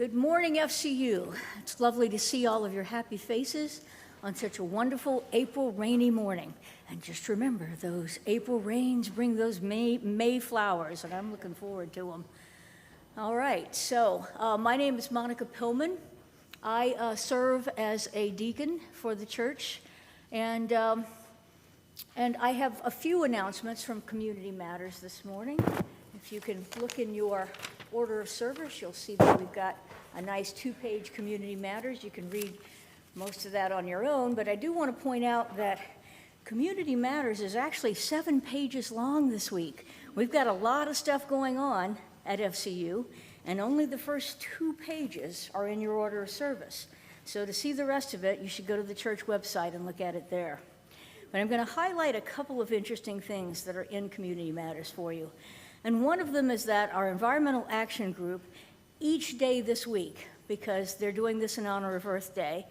Good morning, FCU. It's lovely to see all of your happy faces on such a wonderful April rainy morning. And just remember, those April rains bring those May flowers, and I'm looking forward to them. All right, so my name is Monica Pilman. I serve as a deacon for the church, and I have a few announcements from Community Matters this morning. If you can look in your order of service, you'll see that we've got a nice 2-page Community Matters. You can read most of that on your own, but I do want to point out that Community Matters is actually 7 pages long this week. We've got a lot of stuff going on at FCU, and only the first 2 pages are in your order of service. So to see the rest of it, you should go to the church website and look at it there. But I'm going to highlight a couple of interesting things that are in Community Matters for you. And one of them is that our Environmental Action Group, each day this week, because they're doing this in honor of Earth Day,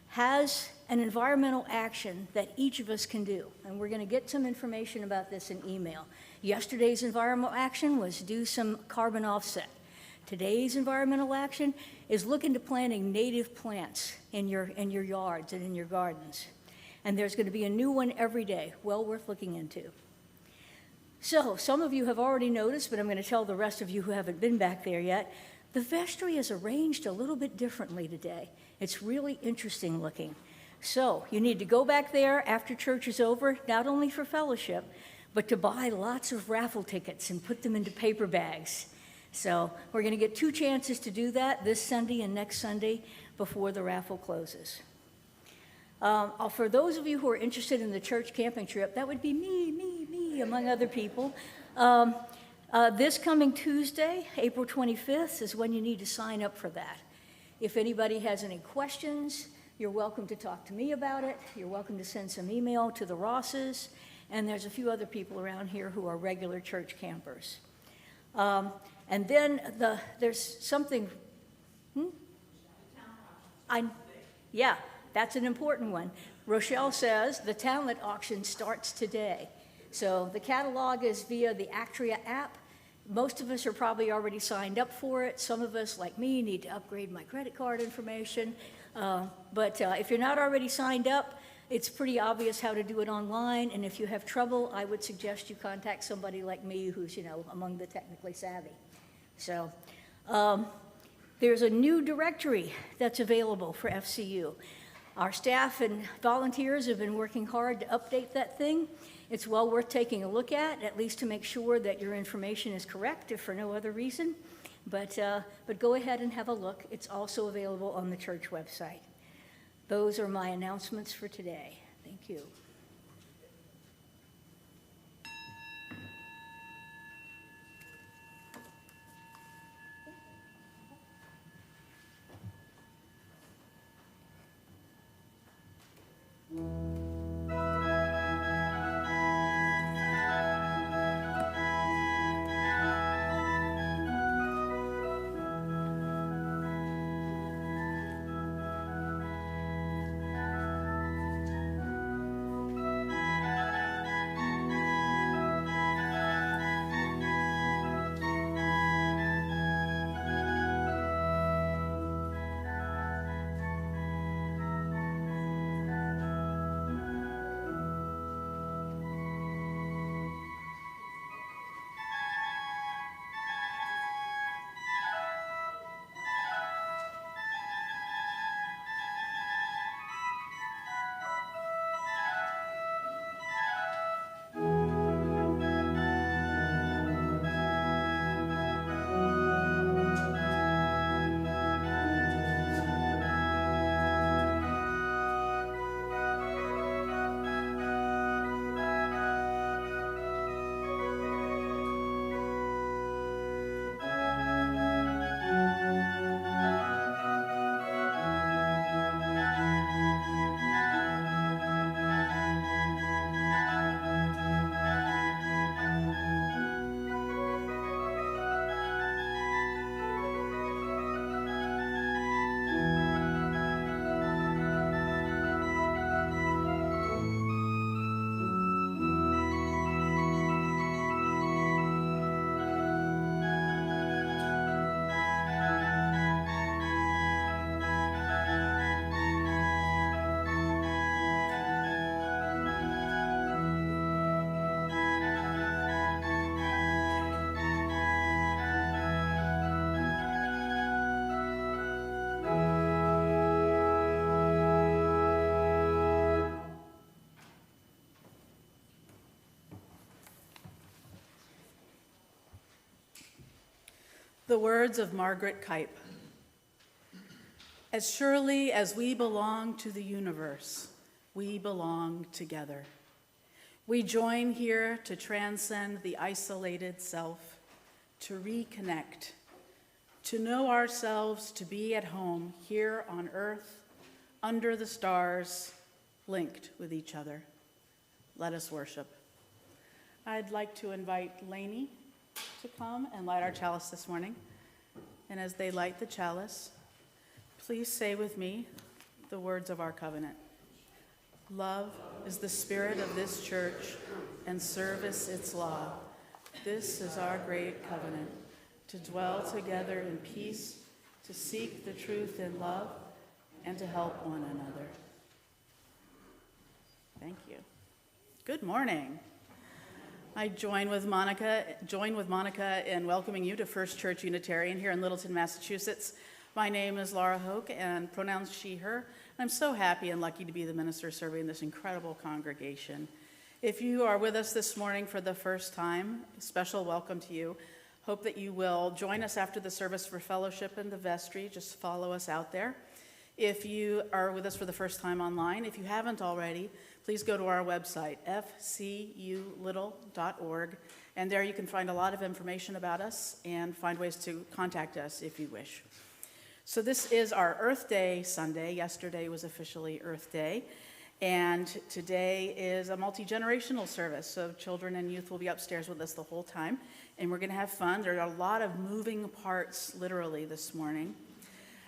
has an environmental action that each of us can do. And we're going to get some information about this in email. Yesterday's environmental action was do some carbon offset. Today's environmental action is look into planting native plants in your yards and in your gardens. And there's going to be a new one every day, well worth looking into. So, some of you have already noticed, but I'm going to tell the rest of you who haven't been back there yet, the vestry is arranged a little bit differently today. It's really interesting looking. So, you need to go back there after church is over, not only for fellowship, but to buy lots of raffle tickets and put them into paper bags. So, we're going to get 2 chances to do that, this Sunday and next Sunday, before the raffle closes. For those of you who are interested in the church camping trip, that would be me, among other people. This coming Tuesday, April 25th, is when you need to sign up for that. If anybody has any questions, you're welcome to talk to me about it. You're welcome to send some email to the Rosses, and there's a few other people around here who are regular church campers. And then there's something, yeah. That's an important one. Rochelle says the talent auction starts today. So the catalog is via the Actria app. Most of us are probably already signed up for it. Some of us, like me, need to upgrade my credit card information. But if you're not already signed up, it's pretty obvious how to do it online. And if you have trouble, I would suggest you contact somebody like me who's, among the technically savvy. So there's a new directory that's available for FCU. Our staff and volunteers have been working hard to update that thing. It's well worth taking a look at least to make sure that your information is correct, if for no other reason. But go ahead and have a look. It's also available on the church website. Those are my announcements for today. Thank you. The words of Margaret Keip. As surely as we belong to the universe, we belong together. We join here to transcend the isolated self, to reconnect, to know ourselves to be at home here on earth, under the stars, linked with each other. Let us worship. I'd like to invite Lainey to come and light our chalice this morning. And as they light the chalice, please say with me the words of our covenant. Love is the spirit of this church, and service its law. This is our great covenant, to dwell together in peace, to seek the truth in love, and to help one another. Thank you. Good morning. I join with Monica in welcoming you to First Church Unitarian here in Littleton, Massachusetts. My name is Lara Hoke, and pronouns she, her. I'm so happy and lucky to be the minister serving this incredible congregation. If you are with us this morning for the first time, a special welcome to you. Hope that you will join us after the service for fellowship in the vestry. Just follow us out there. If you are with us for the first time online, if you haven't already, please go to our website, fculittle.org, and there you can find a lot of information about us and find ways to contact us if you wish. So this is our Earth Day Sunday. Yesterday was officially Earth Day, and today is a multi-generational service, so children and youth will be upstairs with us the whole time, and we're going to have fun. There are a lot of moving parts, literally, this morning.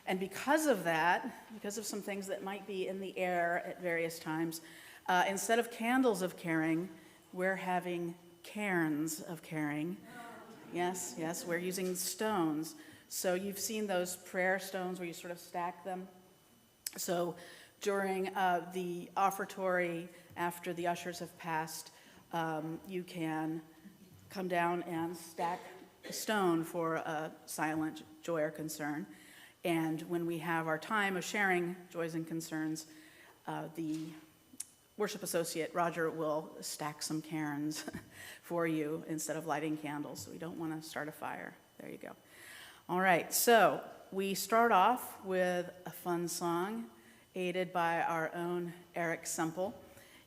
And because of that, because of some things that might be in the air at various times, instead of candles of caring, we're having cairns of caring. Yes, we're using stones. So you've seen those prayer stones where you sort of stack them. So during the offertory, after the ushers have passed, you can come down and stack a stone for a silent joy or concern. And when we have our time of sharing joys and concerns, the worship associate, Roger, will stack some cairns for you instead of lighting candles. So we don't want to start a fire. There you go. All right, so we start off with a fun song aided by our own Eric Semple.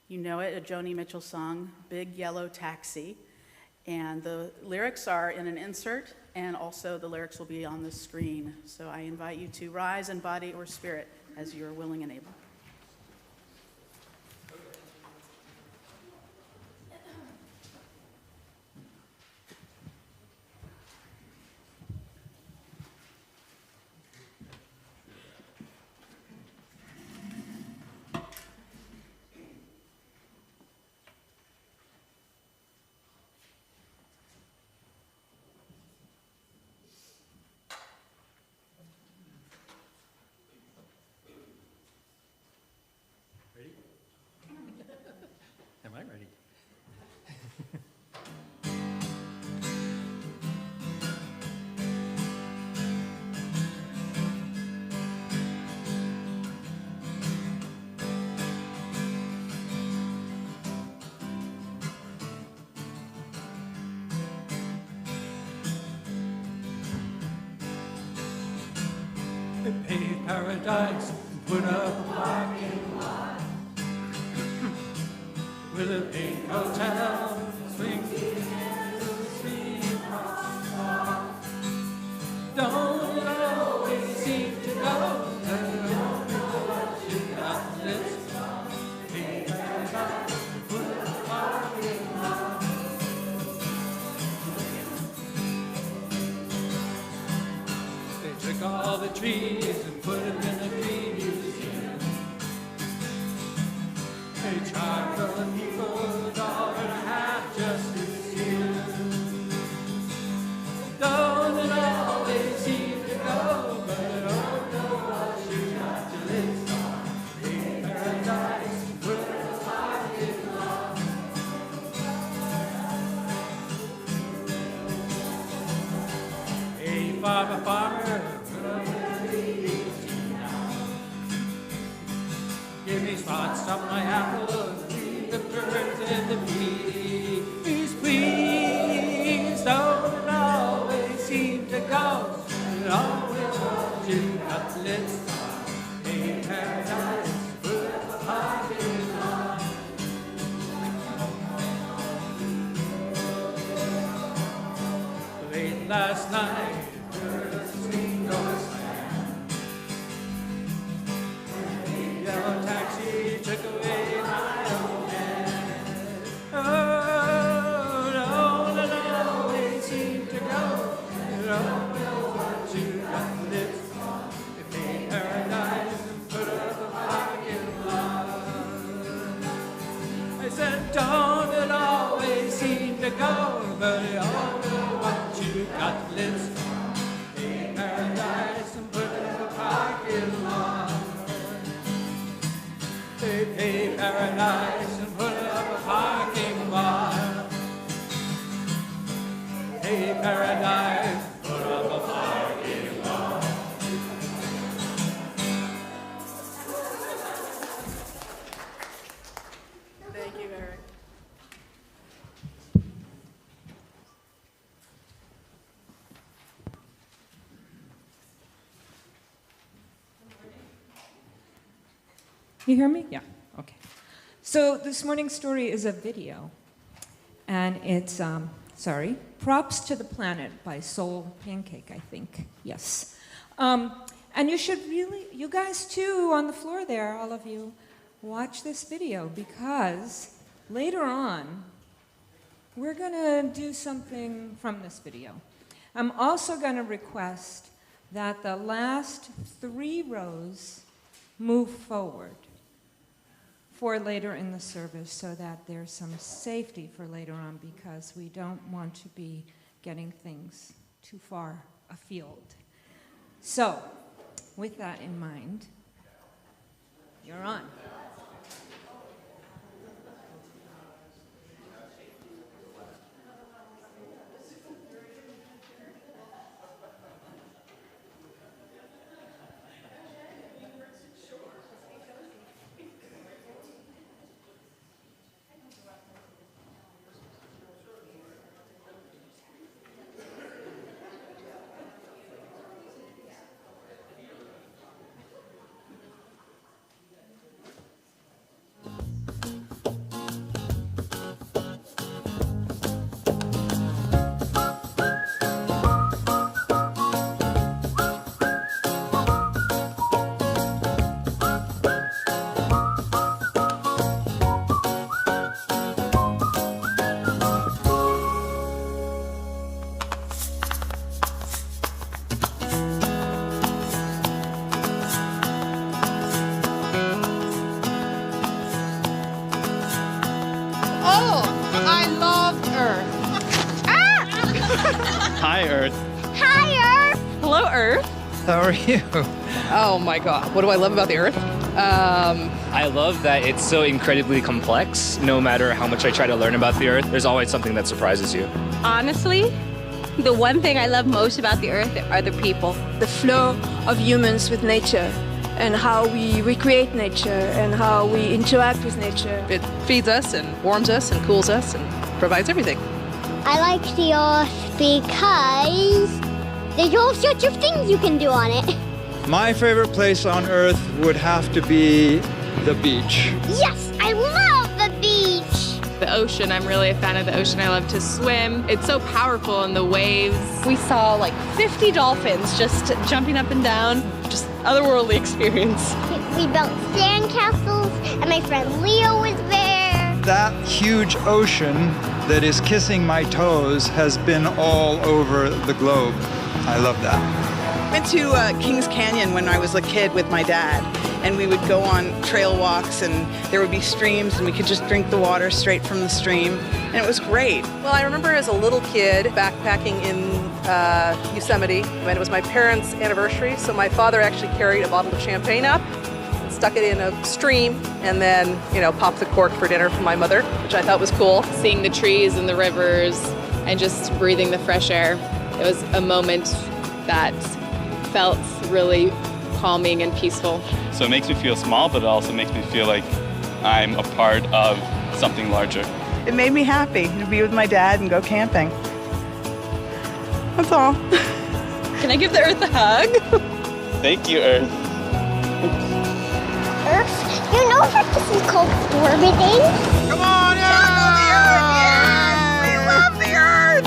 You know it, a Joni Mitchell song, Big Yellow Taxi. And the lyrics are in an insert, and also the lyrics will be on the screen. So I invite you to rise in body or spirit as you're willing and able. Am I ready? They paved paradise and put up a parking lot with a pink hotel, swing street across. Don't it always seem to go? I don't know what you got this far. Pink paradise, put up a parking lot. They took all the trees and put them in a tree museum. They charge for the people $1.50 just to see them. Don't it always seem to go, but I don't know what you got to live for. Big paradise, put a parking lot. Hey, farmer, put up a tree now. Give me spots on my apple, feed the birds and the bees. Please, don't it always seem to go? last night. Yellow taxi took away my old man. Oh, don't it always seem to go? You don't know what you got to live for. If ain't paradise and put up a parking lot. I said, don't it always seem to go? But you all know what you got to live for. Ain't paradise and put up a parking lot. They pay paradise and put up a parking lot. Pay paradise, put up a parking lot. Thank you, Eric. You hear me? Yeah, okay. So this morning's story is a video, and it's, Props to the Planet by Soul Pancake, I think, yes. And you should really, you guys too, on the floor there, all of you, watch this video, because later on, we're gonna do something from this video. I'm also gonna request that the last 3 rows move forward for later in the service so that there's some safety for later on, because we don't want to be getting things too far afield. So, with that in mind, you're on. Hi, Earth. Hi, Earth! Hello, Earth. How are you? Oh my God, what do I love about the Earth? I love that it's so incredibly complex. No matter how much I try to learn about the Earth, there's always something that surprises you. Honestly, the one thing I love most about the Earth are the people. The flow of humans with nature, and how we recreate nature, and how we interact with nature. It feeds us and warms us and cools us and provides everything. I like the Earth because there's all sorts of things you can do on it. My favorite place on Earth would have to be the beach. Yes, I love the beach! The ocean, I'm really a fan of the ocean. I love to swim. It's so powerful in the waves. We saw like 50 dolphins just jumping up and down. Just otherworldly experience. We built sandcastles, and my friend Leo was there. That huge ocean that is kissing my toes has been all over the globe. I love that. Went to Kings Canyon when I was a kid with my dad, and we would go on trail walks, and there would be streams, and we could just drink the water straight from the stream, and it was great. Well, I remember as a little kid backpacking in Yosemite when it was my parents' anniversary, so my father actually carried a bottle of champagne up, stuck it in a stream, and then, popped the cork for dinner for my mother, which I thought was cool. Seeing the trees and the rivers and just breathing the fresh air. It was a moment that felt really calming and peaceful. So it makes me feel small, but it also makes me feel like I'm a part of something larger. It made me happy to be with my dad and go camping. That's all. Can I give the Earth a hug? Thank you, Earth. Earth, you know that this is called orbiting? Come on, yeah! We love the Earth!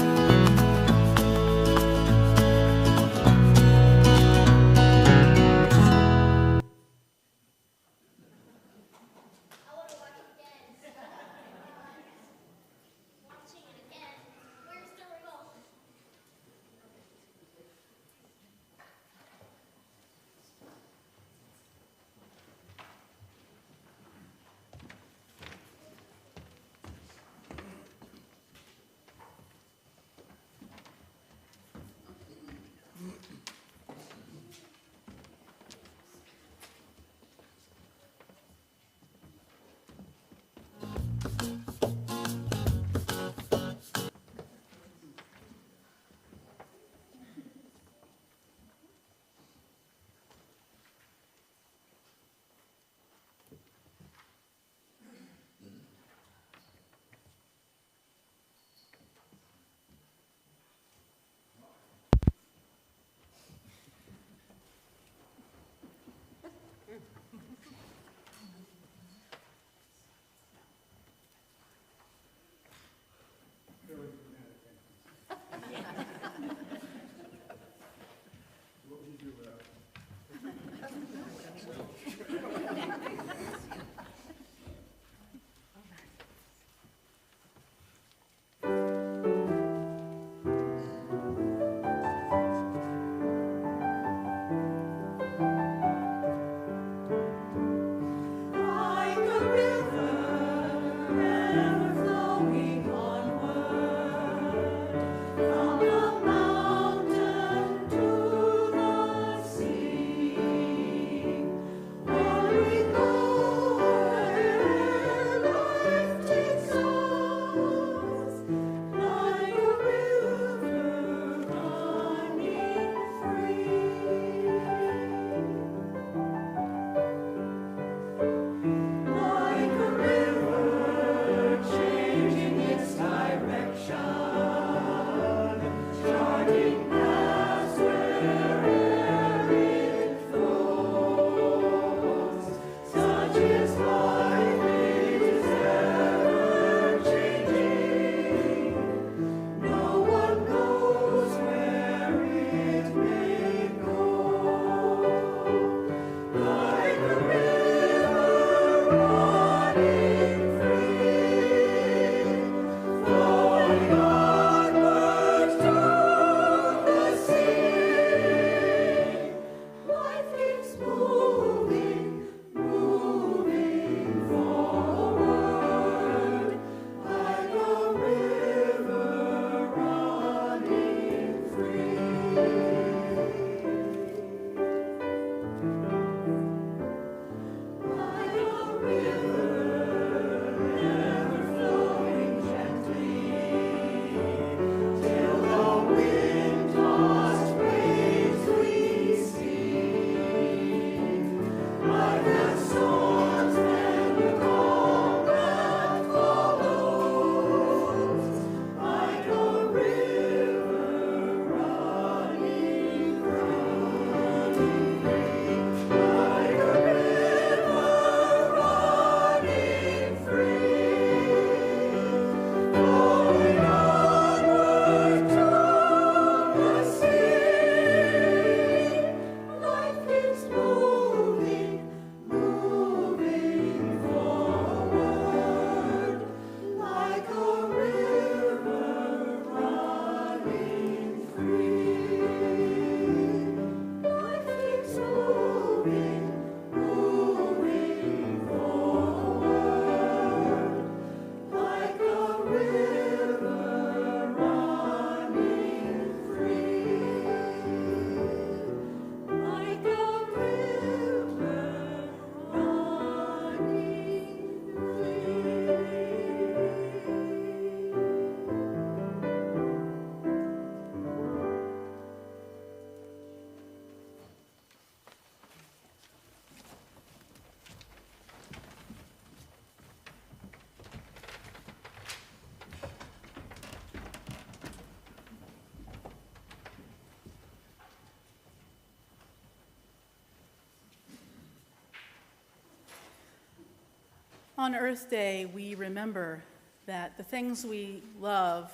On Earth Day, we remember that the things we love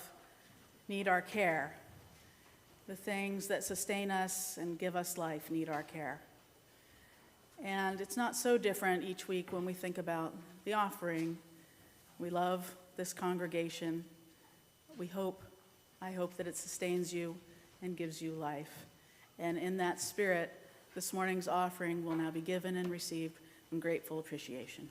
need our care. The things that sustain us and give us life need our care. And it's not so different each week when we think about the offering. We love this congregation. I hope that it sustains you and gives you life. And in that spirit, this morning's offering will now be given and received in grateful appreciation.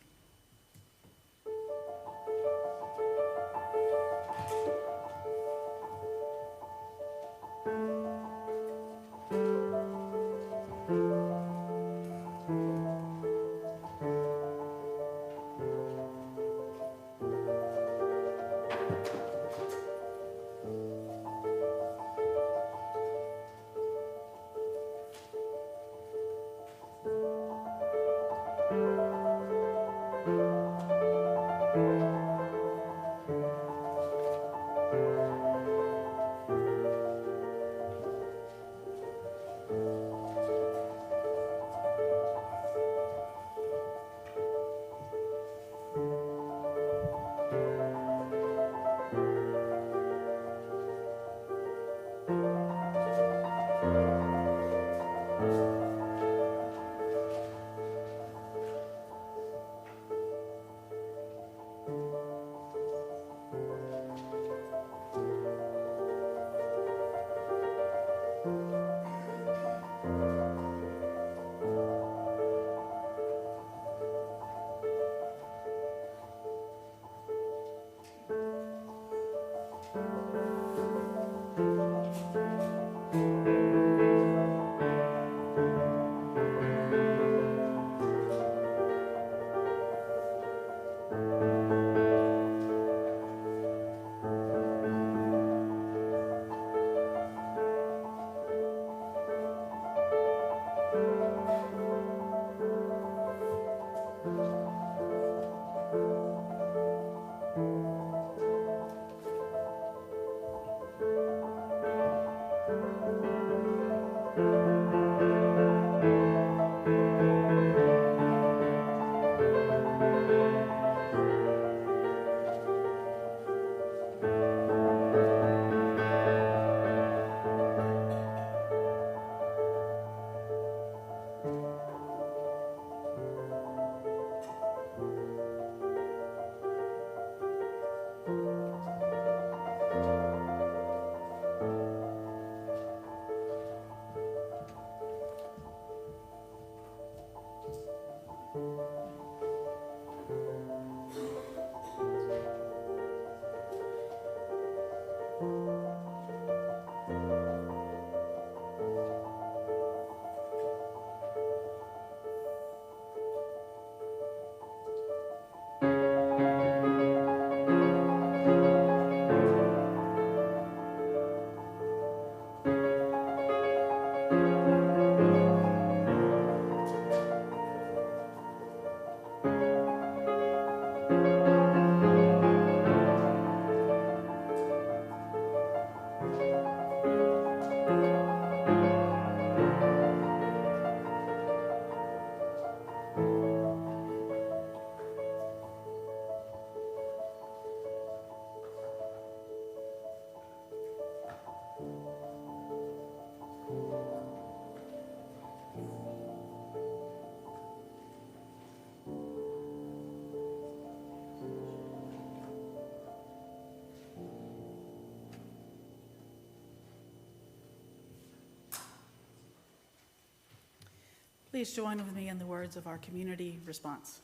Please join with me in the words of our community response.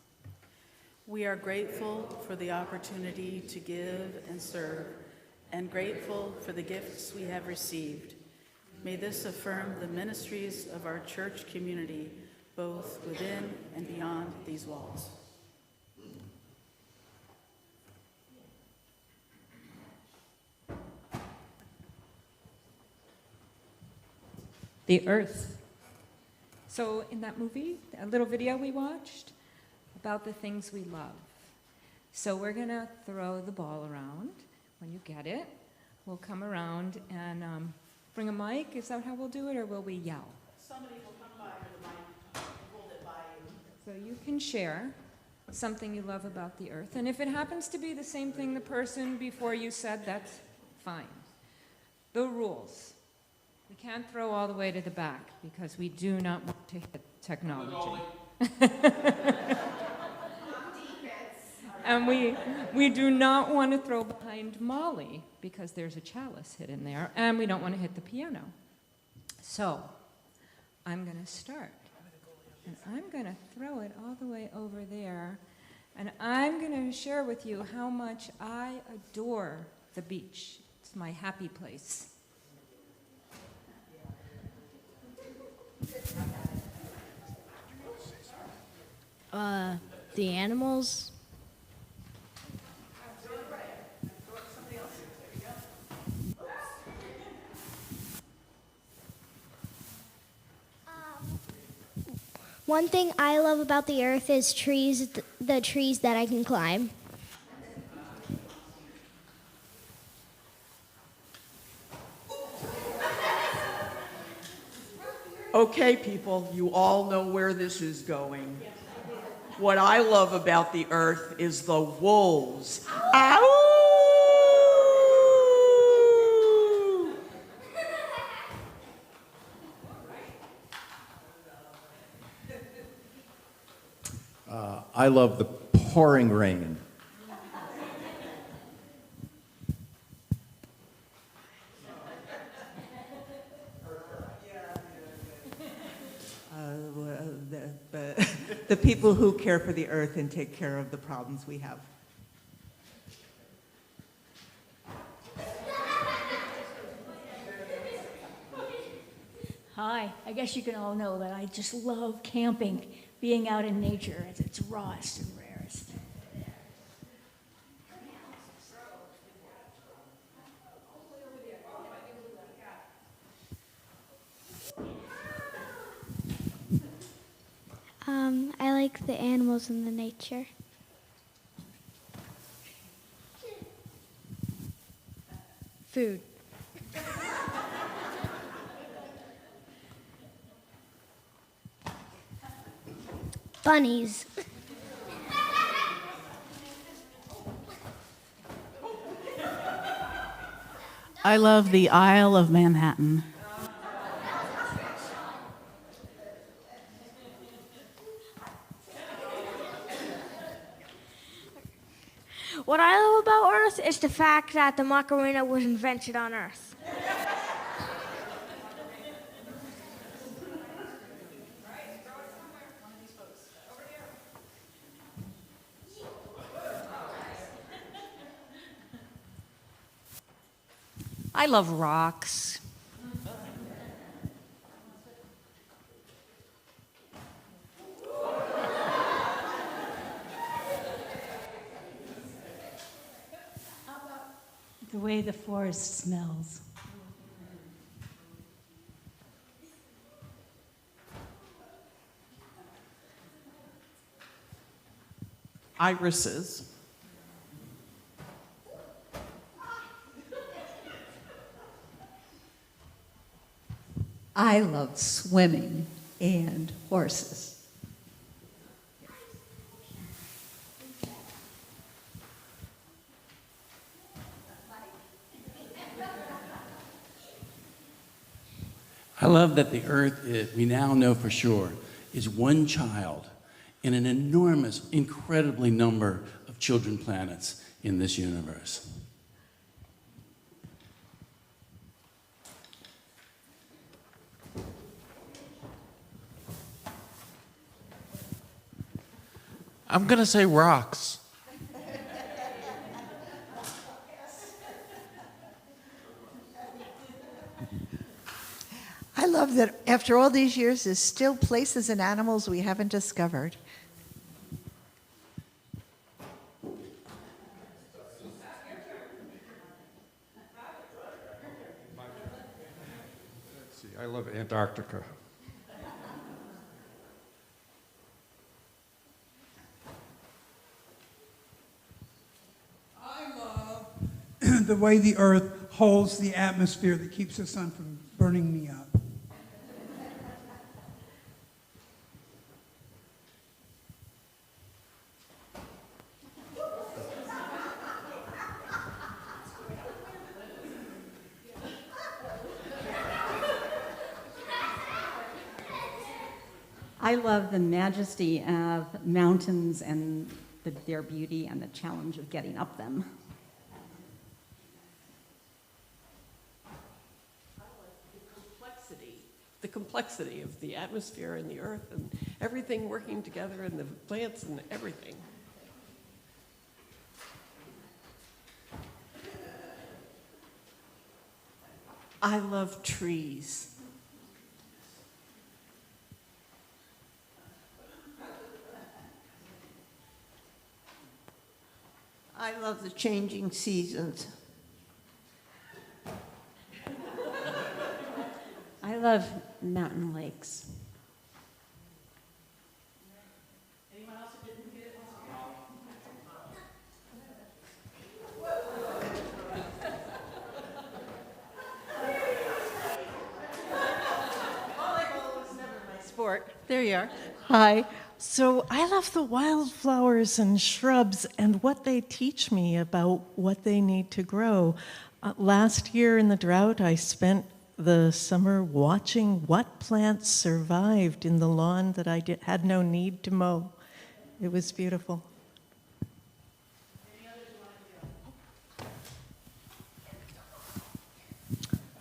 We are grateful for the opportunity to give and serve, and grateful for the gifts we have received. May this affirm the ministries of our church community, both within and beyond these walls. The earth. So in that movie, a little video we watched about the things we love. So we're going to throw the ball around. When you get it, we'll come around and bring a mic. Is that how we'll do it, or will we yell? Somebody will come by with a mic and hold it by you. So you can share. something you love about the earth. And if it happens to be the same thing the person before you said, that's fine. The rules. We can't throw all the way to the back because we do not want to hit technology. And we do not want to throw behind Molly because there's a chalice hidden there, and we don't want to hit the piano. So I'm going to start. And I'm going to throw it all the way over there. And I'm going to share with you how much I adore the beach. It's my happy place. The animals. One thing I love about the earth is trees, the trees that I can climb. Okay, people, you all know where this is going. What I love about the earth is the wolves. Ow! I love the pouring rain. The people who care for the earth and take care of the problems we have. Hi, I guess you can all know that I just love camping, being out in nature at its rawest and rarest. I like the animals and the nature. Food. Bunnies. I love the Isle of Manhattan. What I love about Earth is the fact that the Macarena was invented on Earth. I love rocks. The way the forest smells. Irises. I love swimming and horses. I love that the earth, we now know for sure, is one child in an enormous, incredibly number of children planets in this universe. I'm going to say rocks. I love that after all these years, there's still places and animals we haven't discovered. Let's see, I love Antarctica. The way the earth holds the atmosphere that keeps the sun from burning me up. I love the majesty of mountains and their beauty and the challenge of getting up them. The complexity of the atmosphere and the earth and everything working together and the plants and everything. I love trees. I love the changing seasons. I love mountain lakes. Anyone else who didn't get it? Sport. There you are. Hi. So I love the wildflowers and shrubs and what they teach me about what they need to grow. Last year in the drought, I spent the summer watching what plants survived in the lawn that I had no need to mow. It was beautiful.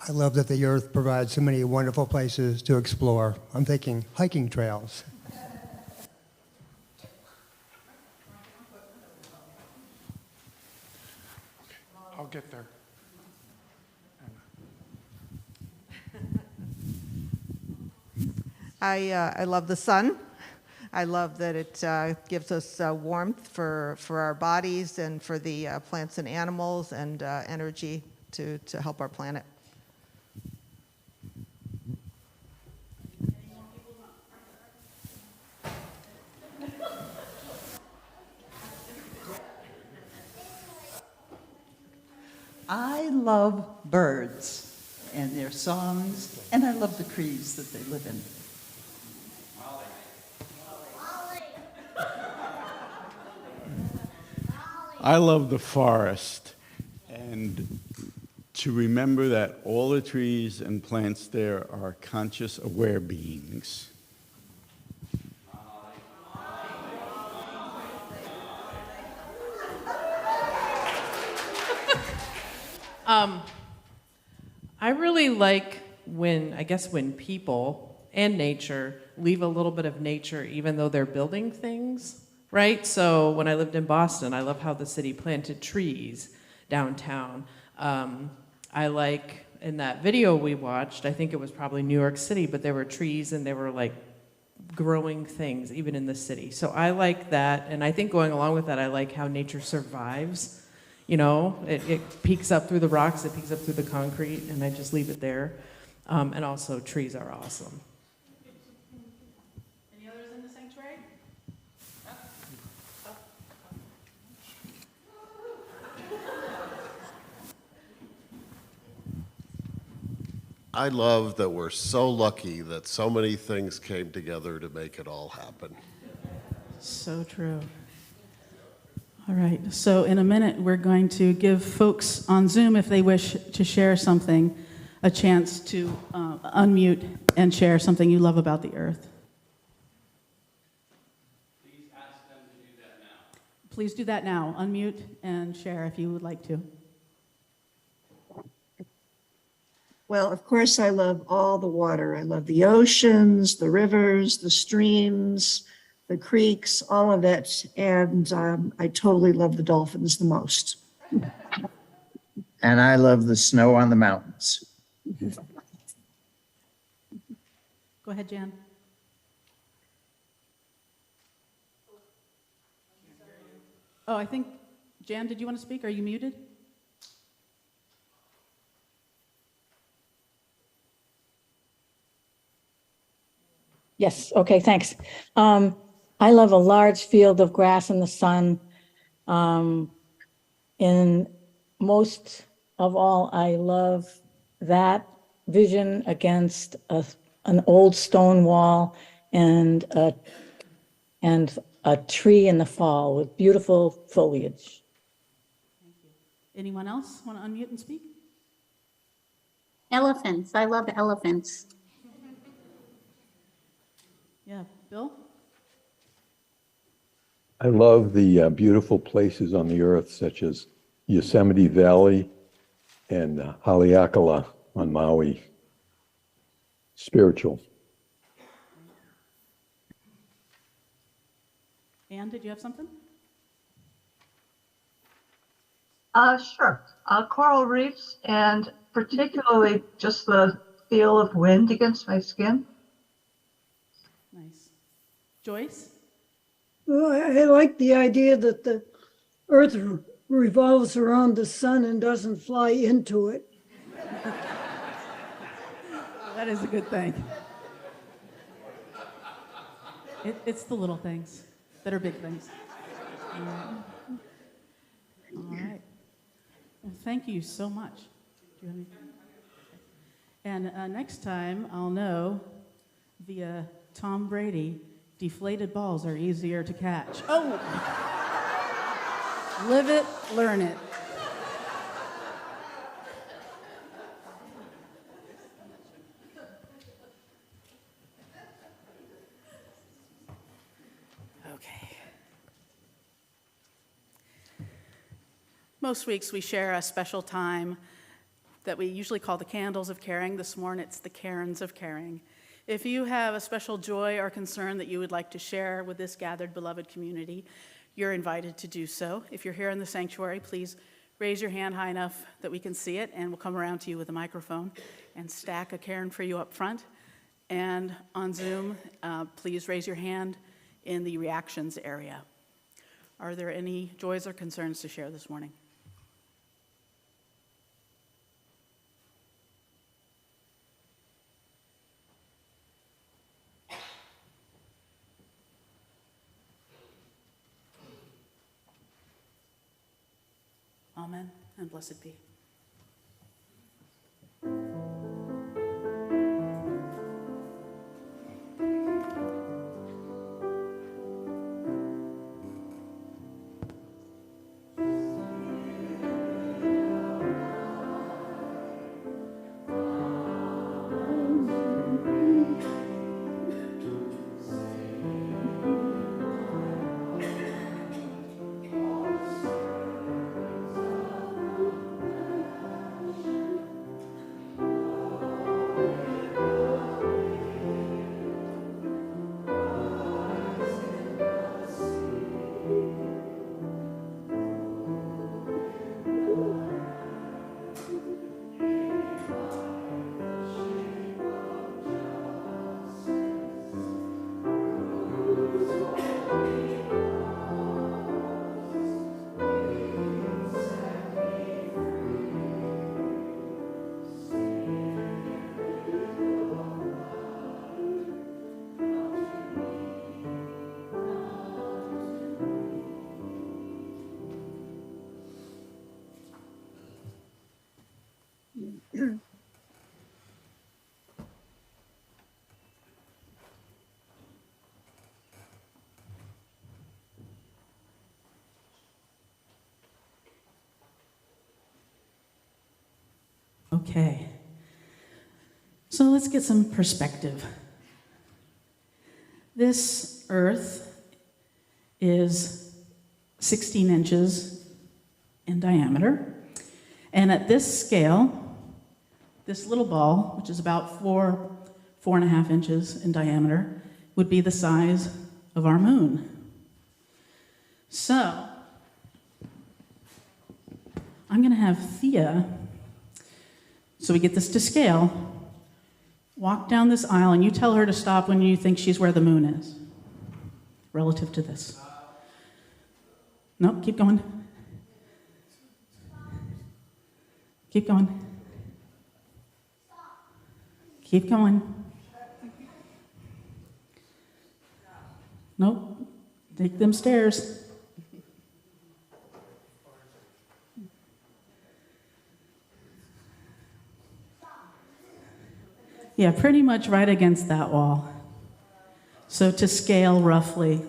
I love that the earth provides so many wonderful places to explore. I'm thinking hiking trails. I'll get there. I love the sun. I love that it gives us warmth for our bodies and for the plants and animals and energy to help our planet. I love birds and their songs, and I love the trees that they live in. I love the forest, and to remember that all the trees and plants there are conscious, aware beings. I really like when people and nature leave a little bit of nature even though they're building things, right? So when I lived in Boston, I love how the city planted trees downtown. I like in that video we watched, I think it was probably New York City, but there were trees and they were like growing things even in the city. So I like that, and I think going along with that, I like how nature survives. You know, it peeks up through the rocks, it peeks up through the concrete, and I just leave it there. And also, trees are awesome. Any others in the sanctuary? I love that we're so lucky that so many things came together to make it all happen. So true. All right, so in a minute, we're going to give folks on Zoom, if they wish to share something, a chance to unmute and share something you love about the earth. Please ask them to do that now. Please do that now. Unmute and share if you would like to. Well, of course, I love all the water. I love the oceans, the rivers, the streams, the creeks, all of it. And I totally love the dolphins the most. And I love the snow on the mountains. Go ahead, Jan. Oh, I think, Jan, did you want to speak? Are you muted? Yes, okay, thanks. I love a large field of grass in the sun. And most of all, I love that vision against an old stone wall and a tree in the fall with beautiful foliage. Anyone else want to unmute and speak? Elephants. I love elephants. Yeah, Bill? I love the beautiful places on the earth, such as Yosemite Valley and Haleakala on Maui. Spiritual. Anne, did you have something? Sure. Coral reefs, and particularly just the feel of wind against my skin. Nice. Joyce? Well, I like the idea that the Earth revolves around the sun and doesn't fly into it. That is a good thing. It's the little things that are big things. All right. Well, thank you so much. Do you have any? And next time, I'll know via Tom Brady, deflated balls are easier to catch. Oh! Live it, learn it. Okay. Most weeks we share a special time that we usually call the Candles of Caring. This morning it's the Cairns of Caring. If you have a special joy or concern that you would like to share with this gathered beloved community, you're invited to do so. If you're here in the sanctuary, please raise your hand high enough that we can see it, and we'll come around to you with a microphone and stack a cairn for you up front. And on Zoom, please raise your hand in the reactions area. Are there any joys or concerns to share this morning? Amen, and blessed be. Okay, so let's get some perspective. This earth is 16 inches in diameter, and at this scale, this little ball, which is about 4.5 inches in diameter, would be the size of our moon. So, I'm going to have Thea, so we get this to scale, walk down this aisle, and you tell her to stop when you think she's where the moon is, relative to this. Nope, keep going. Keep going. Keep going. Nope, take them stairs. Yeah, pretty much right against that wall. So to scale roughly,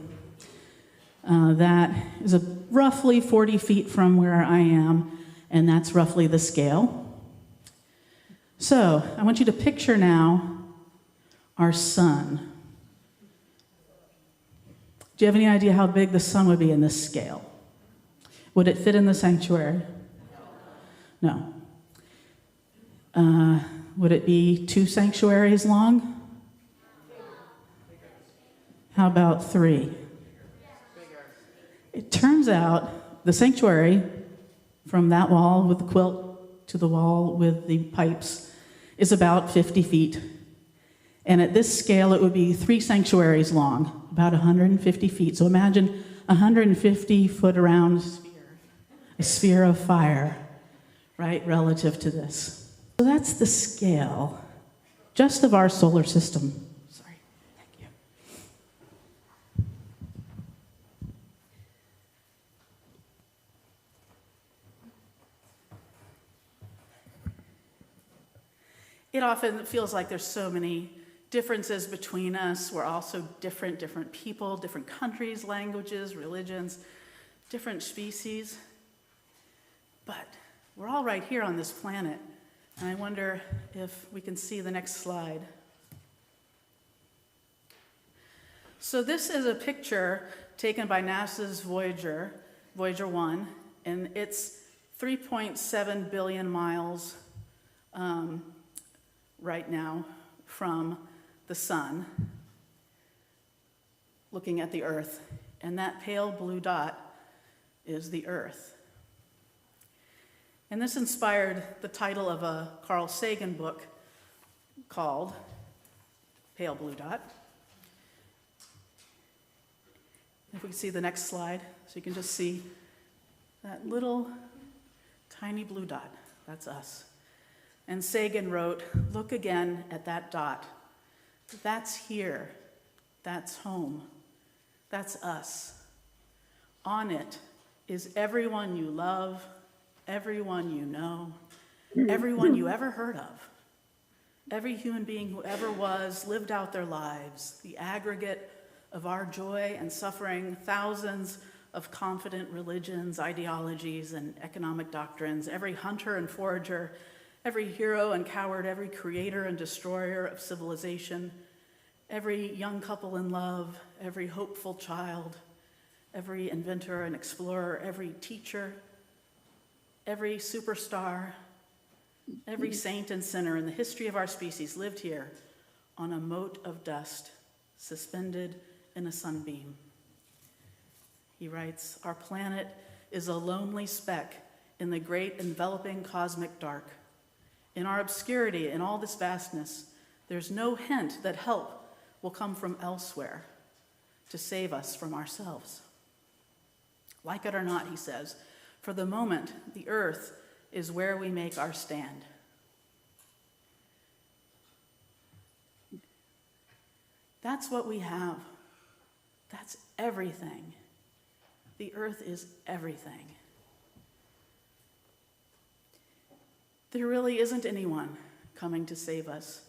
that is roughly 40 feet from where I am, and that's roughly the scale. So I want you to picture now our sun. Do you have any idea how big the sun would be in this scale? Would it fit in the sanctuary? No. Would it be 2 sanctuaries long? How about 3? It turns out the sanctuary, from that wall with the quilt to the wall with the pipes, is about 50 feet. And at this scale, it would be 3 sanctuaries long, about 150 feet. So imagine a 150-foot round sphere, a sphere of fire, right, relative to this. So that's the scale, just of our solar system. Sorry, thank you. It often feels like there's so many differences between us. We're also different people, different countries, languages, religions, different species. But we're all right here on this planet. And I wonder if we can see the next slide. So this is a picture taken by NASA's Voyager 1, and it's 3.7 billion miles right now from the sun, looking at the Earth. And that pale blue dot is the Earth. And this inspired the title of a Carl Sagan book called Pale Blue Dot. If we can see the next slide, so you can just see that little tiny blue dot. That's us. And Sagan wrote, "Look again at that dot. That's here. That's home. That's us. On it is everyone you love, everyone you know, everyone you ever heard of, every human being who ever was, lived out their lives, the aggregate of our joy and suffering, thousands of confident religions, ideologies, and economic doctrines, every hunter and forager, every hero and coward, every creator and destroyer of civilization, every young couple in love, every hopeful child, every inventor and explorer, every teacher, every superstar, every saint and sinner in the history of our species lived here on a mote of dust suspended in a sunbeam." He writes, "Our planet is a lonely speck in the great enveloping cosmic dark. In our obscurity, in all this vastness, there's no hint that help will come from elsewhere to save us from ourselves. Like it or not," he says, "for the moment, the earth is where we make our stand." That's what we have. That's everything. The earth is everything. There really isn't anyone coming to save us.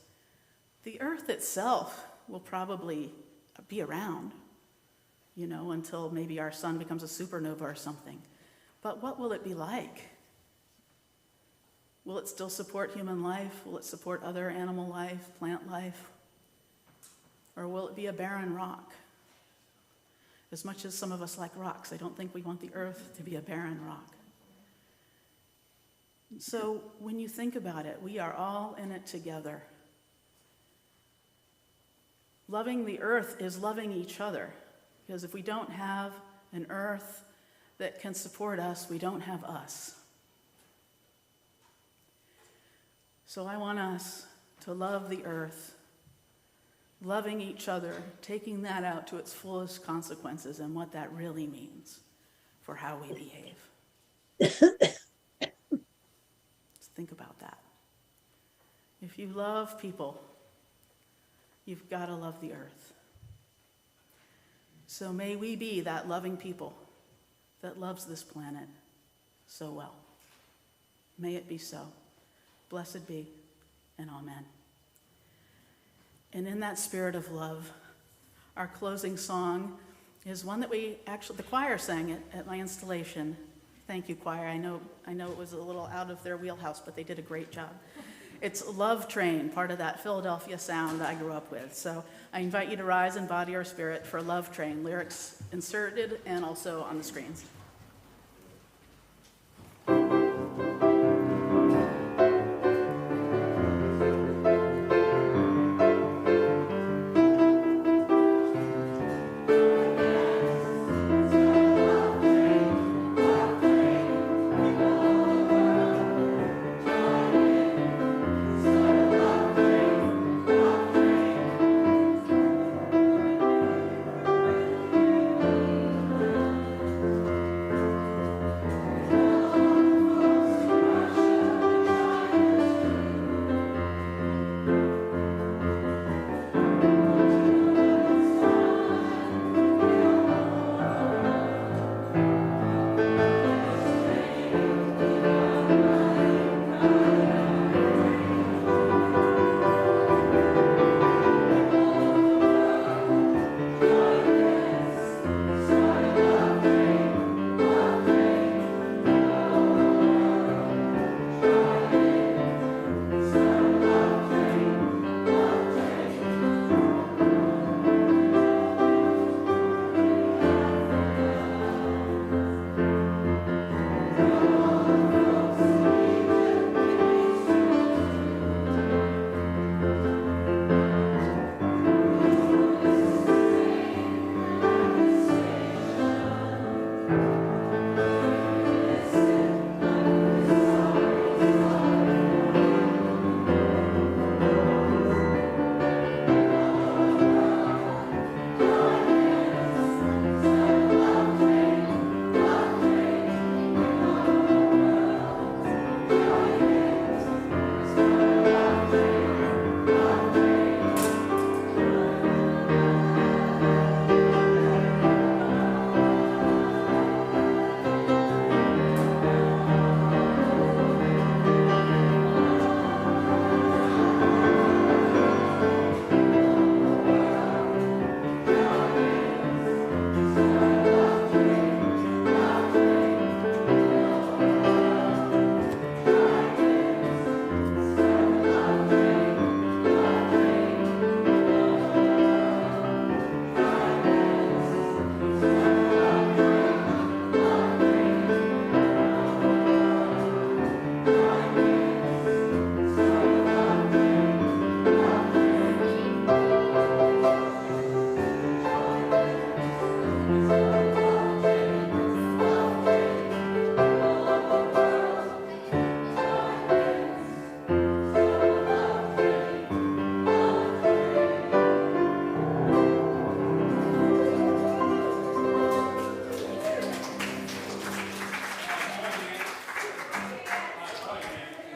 The earth itself will probably be around, until maybe our sun becomes a supernova or something. But what will it be like? Will it still support human life? Will it support other animal life, plant life? Or will it be a barren rock? As much as some of us like rocks, I don't think we want the earth to be a barren rock. So when you think about it, we are all in it together. Loving the earth is loving each other, because if we don't have an earth that can support us, we don't have us. So I want us to love the earth, loving each other, taking that out to its fullest consequences and what that really means for how we behave. Think about that. If you love people, you've got to love the earth. So may we be that loving people that loves this planet so well. May it be so. Blessed be, and amen. And in that spirit of love, our closing song is one that the choir sang it at my installation. Thank you, choir. I know it was a little out of their wheelhouse, but they did a great job. It's Love Train, part of that Philadelphia sound I grew up with. So I invite you to rise in body or spirit for Love Train, lyrics inserted and also on the screens.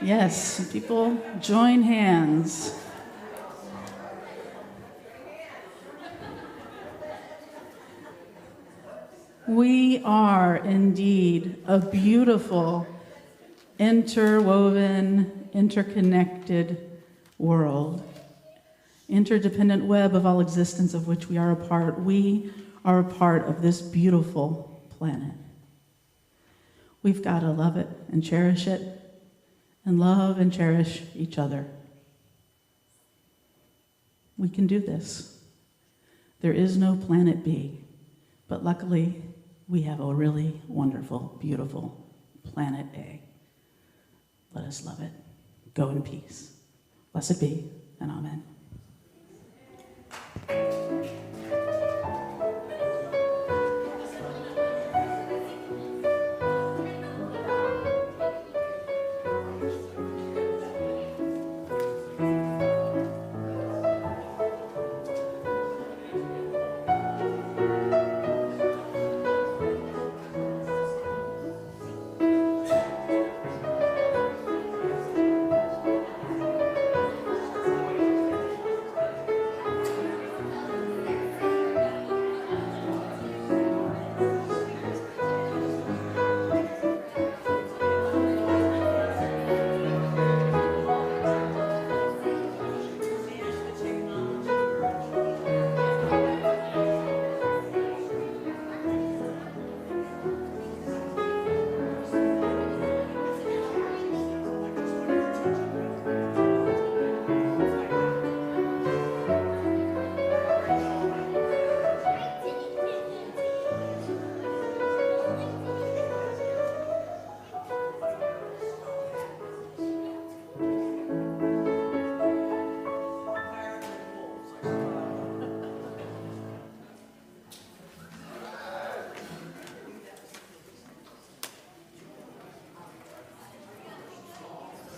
Yes, people join hands. We are indeed a beautiful, interwoven, interconnected world, interdependent web of all existence of which we are a part. We are a part of this beautiful planet. We've got to love it and cherish it, and love and cherish each other. We can do this. There is no planet B, but luckily we have a really wonderful, beautiful planet A. Let us love it. Go in peace. Blessed be, and amen.